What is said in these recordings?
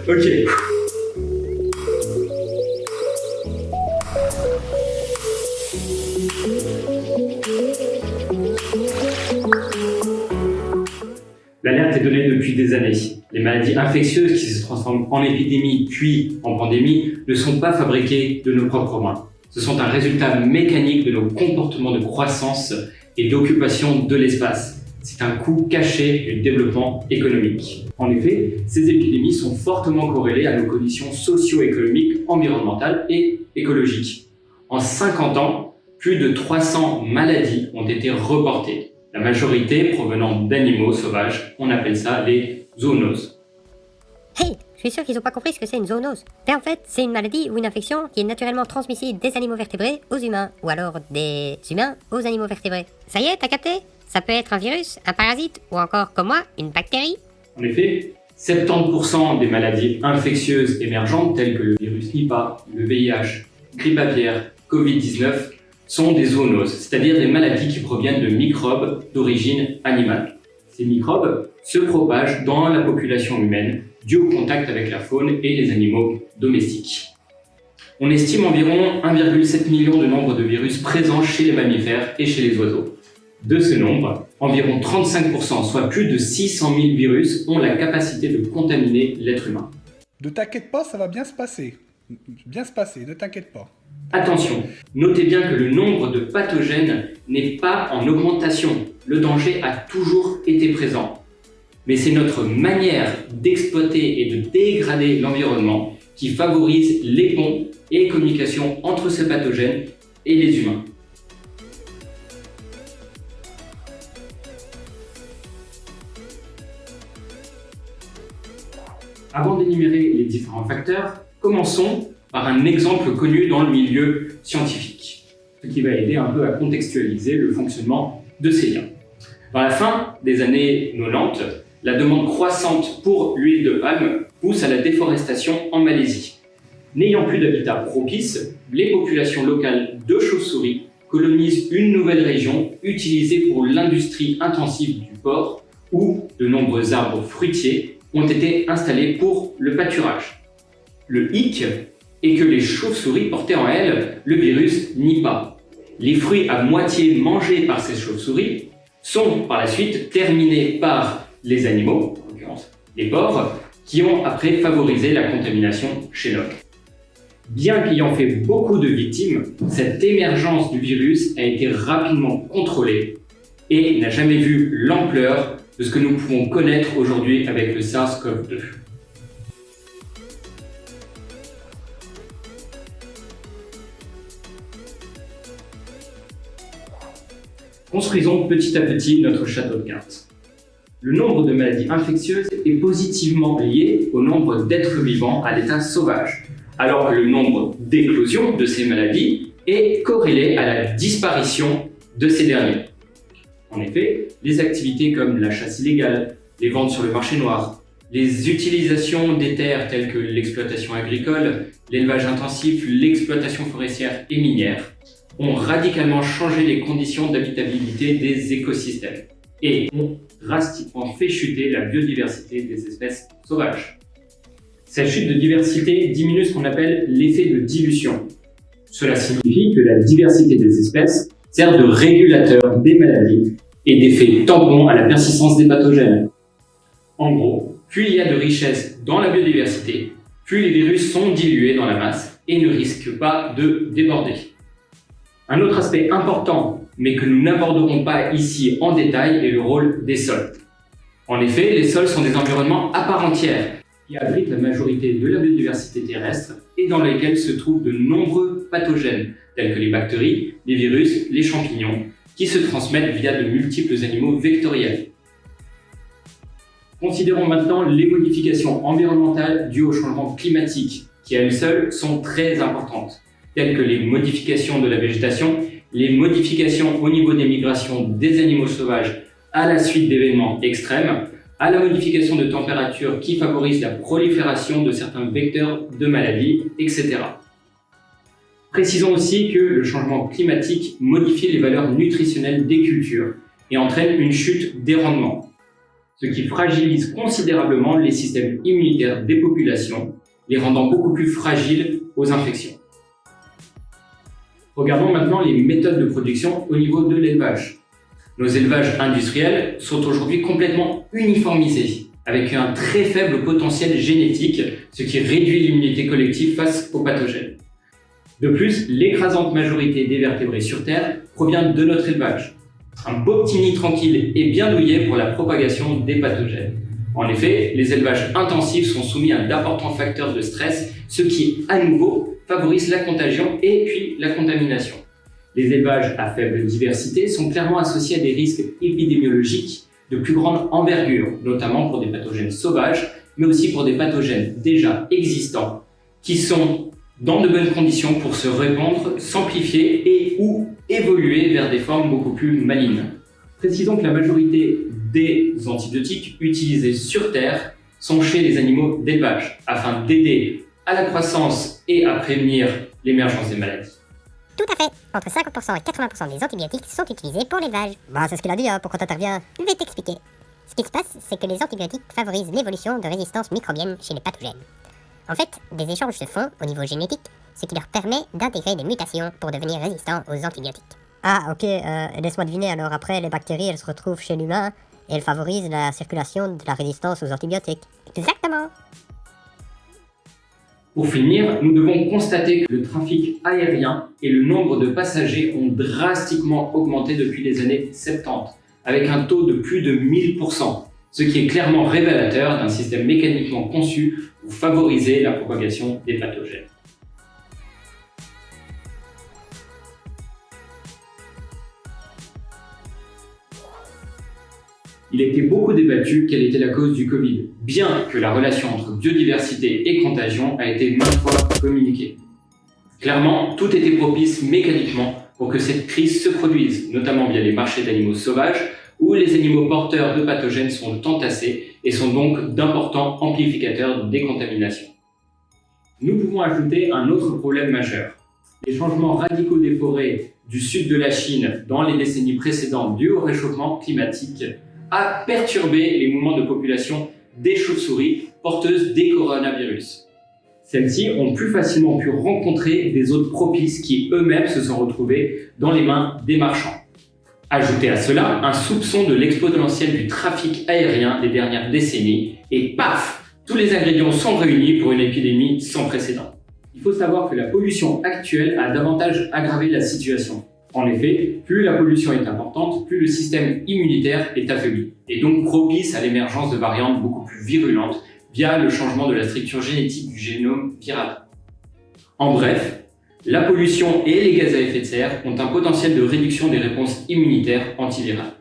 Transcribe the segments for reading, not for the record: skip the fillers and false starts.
Ok. L'alerte est donnée depuis des années. Les maladies infectieuses qui se transforment en épidémie puis en pandémie ne sont pas fabriquées de nos propres mains. Ce sont un résultat mécanique de nos comportements de croissance et d'occupation de l'espace. C'est un coût caché du développement économique. En effet, ces épidémies sont fortement corrélées à nos conditions socio-économiques, environnementales et écologiques. En 50 ans, plus de 300 maladies ont été reportées. La majorité provenant d'animaux sauvages, on appelle ça les zoonoses. Hey, je suis sûr qu'ils n'ont pas compris ce que c'est une zoonose. En fait, c'est une maladie ou une infection qui est naturellement transmissible des animaux vertébrés aux humains, ou alors des humains aux animaux vertébrés. Ça y est, t'as capté? Ça peut être un virus, un parasite, ou encore, comme moi, une bactérie. En effet, 70% des maladies infectieuses émergentes telles que le virus Nipah, le VIH, grippe aviaire, Covid-19 sont des zoonoses, c'est-à-dire des maladies qui proviennent de microbes d'origine animale. Ces microbes se propagent dans la population humaine dû au contact avec la faune et les animaux domestiques. On estime environ 1,7 million de nombre de virus présents chez les mammifères et chez les oiseaux. De ce nombre, environ 35%, soit plus de 600 000 virus, ont la capacité de contaminer l'être humain. Ne t'inquiète pas, ça va bien se passer. Bien se passer, ne t'inquiète pas. Attention, notez bien que le nombre de pathogènes n'est pas en augmentation. Le danger a toujours été présent. Mais c'est notre manière d'exploiter et de dégrader l'environnement qui favorise les ponts et les communications entre ces pathogènes et les humains. Avant d'énumérer les différents facteurs, commençons par un exemple connu dans le milieu scientifique, ce qui va aider un peu à contextualiser le fonctionnement de ces liens. Dans la fin des années 90, la demande croissante pour l'huile de palme pousse à la déforestation en Malaisie. N'ayant plus d'habitat propice, les populations locales de chauves-souris colonisent une nouvelle région utilisée pour l'industrie intensive du porc, où de nombreux arbres fruitiers ont été installés pour le pâturage. Le hic est que les chauves-souris portaient en elles le virus Nipah. Les fruits à moitié mangés par ces chauves-souris sont par la suite terminés par les animaux, en l'occurrence les porcs, qui ont après favorisé la contamination chez l'homme. Bien qu'ayant fait beaucoup de victimes, cette émergence du virus a été rapidement contrôlée et n'a jamais vu l'ampleur de ce que nous pouvons connaître aujourd'hui avec le SARS-CoV-2. Construisons petit à petit notre château de cartes. Le nombre de maladies infectieuses est positivement lié au nombre d'êtres vivants à l'état sauvage. Alors le nombre d'éclosions de ces maladies est corrélé à la disparition de ces derniers. En effet, les activités comme la chasse illégale, les ventes sur le marché noir, les utilisations des terres telles que l'exploitation agricole, l'élevage intensif, l'exploitation forestière et minière ont radicalement changé les conditions d'habitabilité des écosystèmes et ont drastiquement fait chuter la biodiversité des espèces sauvages. Cette chute de diversité diminue ce qu'on appelle l'effet de dilution. Cela signifie que la diversité des espèces sert de régulateur des maladies et d'effet tampon à la persistance des pathogènes. En gros, plus il y a de richesse dans la biodiversité, plus les virus sont dilués dans la masse et ne risquent pas de déborder. Un autre aspect important, mais que nous n'aborderons pas ici en détail, est le rôle des sols. En effet, les sols sont des environnements à part entière qui abritent la majorité de la biodiversité terrestre et dans lesquels se trouvent de nombreux pathogènes, tels que les bactéries, les virus, les champignons, qui se transmettent via de multiples animaux vectoriels. Considérons maintenant les modifications environnementales dues au changement climatique, qui à elles seules sont très importantes, telles que les modifications de la végétation, les modifications au niveau des migrations des animaux sauvages à la suite d'événements extrêmes, à la modification de température qui favorise la prolifération de certains vecteurs de maladies, etc. Précisons aussi que le changement climatique modifie les valeurs nutritionnelles des cultures et entraîne une chute des rendements. ce qui fragilise considérablement les systèmes immunitaires des populations, les rendant beaucoup plus fragiles aux infections. Regardons maintenant les méthodes de production au niveau de l'élevage. Nos élevages industriels sont aujourd'hui complètement uniformisés, avec un très faible potentiel génétique, ce qui réduit l'immunité collective face aux pathogènes. De plus, l'écrasante majorité des vertébrés sur Terre provient de notre élevage. Un beau petit nid tranquille et bien douillet pour la propagation des pathogènes. En effet, les élevages intensifs sont soumis à d'importants facteurs de stress, ce qui, à nouveau, favorise la contagion et puis la contamination. Les élevages à faible diversité sont clairement associés à des risques épidémiologiques de plus grande envergure, notamment pour des pathogènes sauvages, mais aussi pour des pathogènes déjà existants, qui sont dans de bonnes conditions pour se répandre, s'amplifier et ou évoluer vers des formes beaucoup plus malignes. Précisons que la majorité des antibiotiques utilisés sur Terre sont chez les animaux d'élevage, afin d'aider à la croissance et à prévenir l'émergence des maladies. Tout à fait. Entre 50% et 80% des antibiotiques sont utilisés pour l'élevage. Bah, c'est ce qu'il a dit, hein. Pourquoi t'interviens? Je vais t'expliquer. Ce qui se passe, c'est que les antibiotiques favorisent l'évolution de résistance microbienne chez les pathogènes. En fait, des échanges se font au niveau génétique, ce qui leur permet d'intégrer des mutations pour devenir résistants aux antibiotiques. Ah, ok, laisse-moi deviner, alors après, les bactéries, elles se retrouvent chez l'humain et elles favorisent la circulation de la résistance aux antibiotiques. Exactement. Pour finir, nous devons constater que le trafic aérien et le nombre de passagers ont drastiquement augmenté depuis les années 70, avec un taux de plus de 1000%, ce qui est clairement révélateur d'un système mécaniquement conçu pour favoriser la propagation des pathogènes. Il a été beaucoup débattu quelle était la cause du Covid, bien que la relation entre biodiversité et contagion a été maintes fois communiquée. Clairement, tout était propice mécaniquement pour que cette crise se produise, notamment via les marchés d'animaux sauvages, où les animaux porteurs de pathogènes sont entassés et sont donc d'importants amplificateurs des contaminations. Nous pouvons ajouter un autre problème majeur. Les changements radicaux des forêts du sud de la Chine dans les décennies précédentes dus au réchauffement climatique a perturbé les mouvements de population des chauves-souris porteuses des coronavirus. Celles-ci ont plus facilement pu rencontrer des hôtes propices qui eux-mêmes se sont retrouvés dans les mains des marchands. Ajoutez à cela un soupçon de l'exponentiel du trafic aérien des dernières décennies et paf, tous les ingrédients sont réunis pour une épidémie sans précédent. Il faut savoir que la pollution actuelle a davantage aggravé la situation. En effet, plus la pollution est importante, plus le système immunitaire est affaibli, et donc propice à l'émergence de variantes beaucoup plus virulentes via le changement de la structure génétique du génome viral. En bref, la pollution et les gaz à effet de serre ont un potentiel de réduction des réponses immunitaires antivirales.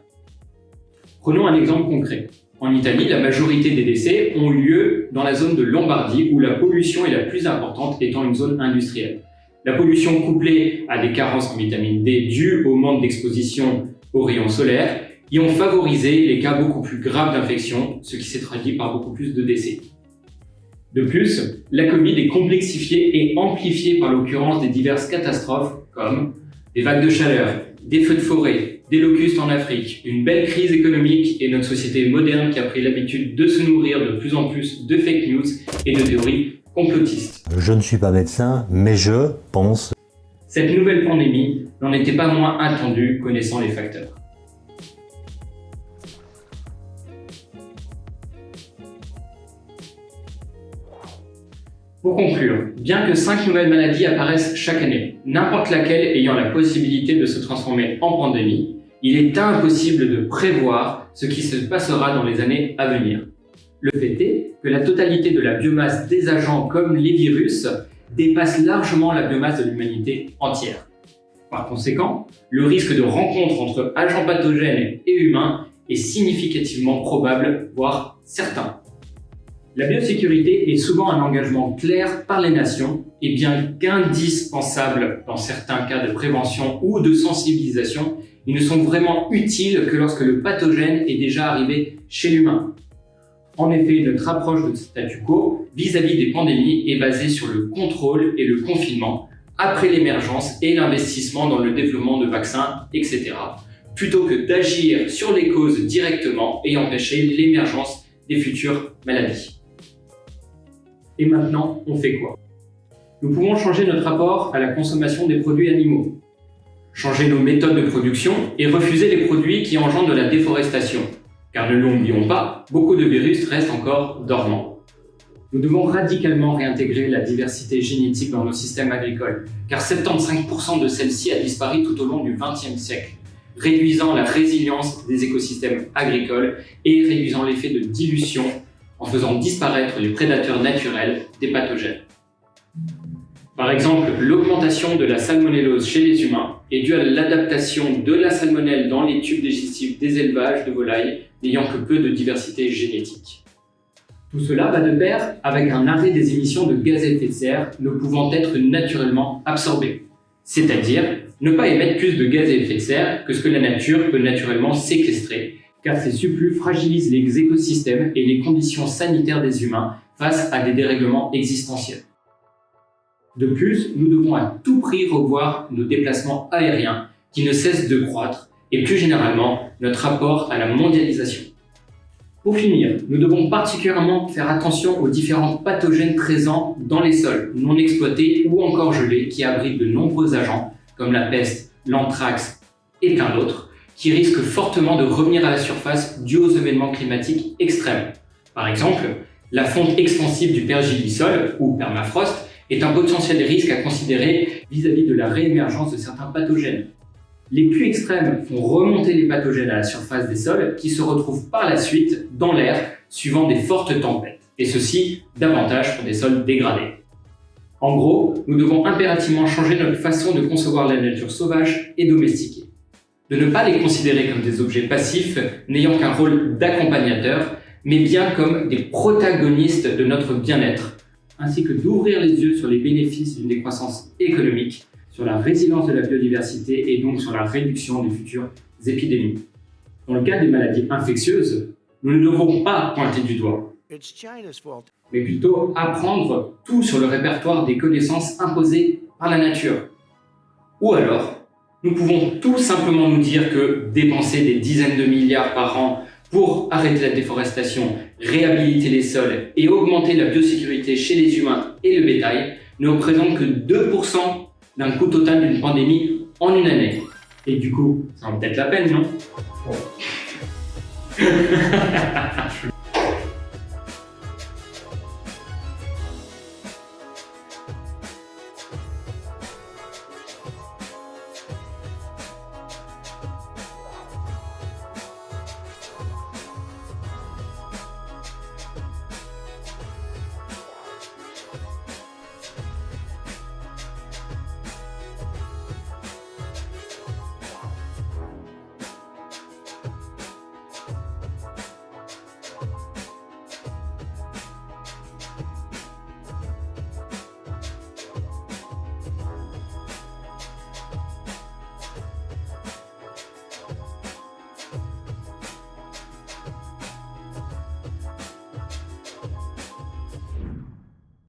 Prenons un exemple concret. En Italie, la majorité des décès ont eu lieu dans la zone de Lombardie où la pollution est la plus importante étant une zone industrielle. La pollution couplée à des carences en vitamine D dues au manque d'exposition aux rayons solaires y ont favorisé les cas beaucoup plus graves d'infection, ce qui s'est traduit par beaucoup plus de décès. De plus, la Covid est complexifiée et amplifiée par l'occurrence des diverses catastrophes comme des vagues de chaleur, des feux de forêt, des locustes en Afrique, une belle crise économique et notre société moderne qui a pris l'habitude de se nourrir de plus en plus de fake news et de théories complotistes. Je ne suis pas médecin, mais je pense. Cette nouvelle pandémie n'en était pas moins attendue connaissant les facteurs. Pour conclure, bien que 5 nouvelles maladies apparaissent chaque année, n'importe laquelle ayant la possibilité de se transformer en pandémie, il est impossible de prévoir ce qui se passera dans les années à venir. Le fait est que la totalité de la biomasse des agents comme les virus dépasse largement la biomasse de l'humanité entière. Par conséquent, le risque de rencontre entre agents pathogènes et humains est significativement probable, voire certain. La biosécurité est souvent un engagement clair par les nations et bien qu'indispensable dans certains cas de prévention ou de sensibilisation, ils ne sont vraiment utiles que lorsque le pathogène est déjà arrivé chez l'humain. En effet, notre approche de statu quo vis-à-vis des pandémies est basée sur le contrôle et le confinement après l'émergence et l'investissement dans le développement de vaccins, etc., plutôt que d'agir sur les causes directement et empêcher l'émergence des futures maladies. Et maintenant, on fait quoi? Nous pouvons changer notre rapport à la consommation des produits animaux, changer nos méthodes de production et refuser les produits qui engendrent de la déforestation, car ne l'oublions pas, beaucoup de virus restent encore dormants. Nous devons radicalement réintégrer la diversité génétique dans nos systèmes agricoles, car 75% de celle-ci a disparu tout au long du XXe siècle, réduisant la résilience des écosystèmes agricoles et réduisant l'effet de dilution en faisant disparaître les prédateurs naturels des pathogènes. Par exemple, l'augmentation de la salmonellose chez les humains est due à l'adaptation de la salmonelle dans les tubes digestifs des élevages de volailles n'ayant que peu de diversité génétique. Tout cela va de pair avec un arrêt des émissions de gaz à effet de serre ne pouvant être naturellement absorbées, c'est-à-dire ne pas émettre plus de gaz à effet de serre que ce que la nature peut naturellement séquestrer, car ces surplus fragilisent les écosystèmes et les conditions sanitaires des humains face à des dérèglements existentiels. De plus, nous devons à tout prix revoir nos déplacements aériens qui ne cessent de croître et plus généralement notre rapport à la mondialisation. Pour finir, nous devons particulièrement faire attention aux différents pathogènes présents dans les sols non exploités ou encore gelés qui abritent de nombreux agents comme la peste, l'anthrax et plein d'autres qui risquent fortement de revenir à la surface dû aux événements climatiques extrêmes. Par exemple, la fonte expansive du pergélisol ou permafrost est un potentiel risque à considérer vis-à-vis de la réémergence de certains pathogènes. Les pluies extrêmes font remonter les pathogènes à la surface des sols qui se retrouvent par la suite dans l'air suivant des fortes tempêtes, et ceci davantage pour des sols dégradés. En gros, nous devons impérativement changer notre façon de concevoir la nature sauvage et domestiquée. De ne pas les considérer comme des objets passifs n'ayant qu'un rôle d'accompagnateur, mais bien comme des protagonistes de notre bien-être, ainsi que d'ouvrir les yeux sur les bénéfices d'une décroissance économique, sur la résilience de la biodiversité et donc sur la réduction des futures épidémies. Dans le cas des maladies infectieuses, nous ne devons pas pointer du doigt, mais plutôt apprendre tout sur le répertoire des connaissances imposées par la nature. Ou alors, nous pouvons tout simplement nous dire que dépenser des dizaines de milliards par an pour arrêter la déforestation, réhabiliter les sols et augmenter la biosécurité chez les humains et le bétail ne représente que 2% d'un coût total d'une pandémie en une année. Et du coup, ça en vaut peut-être la peine, non?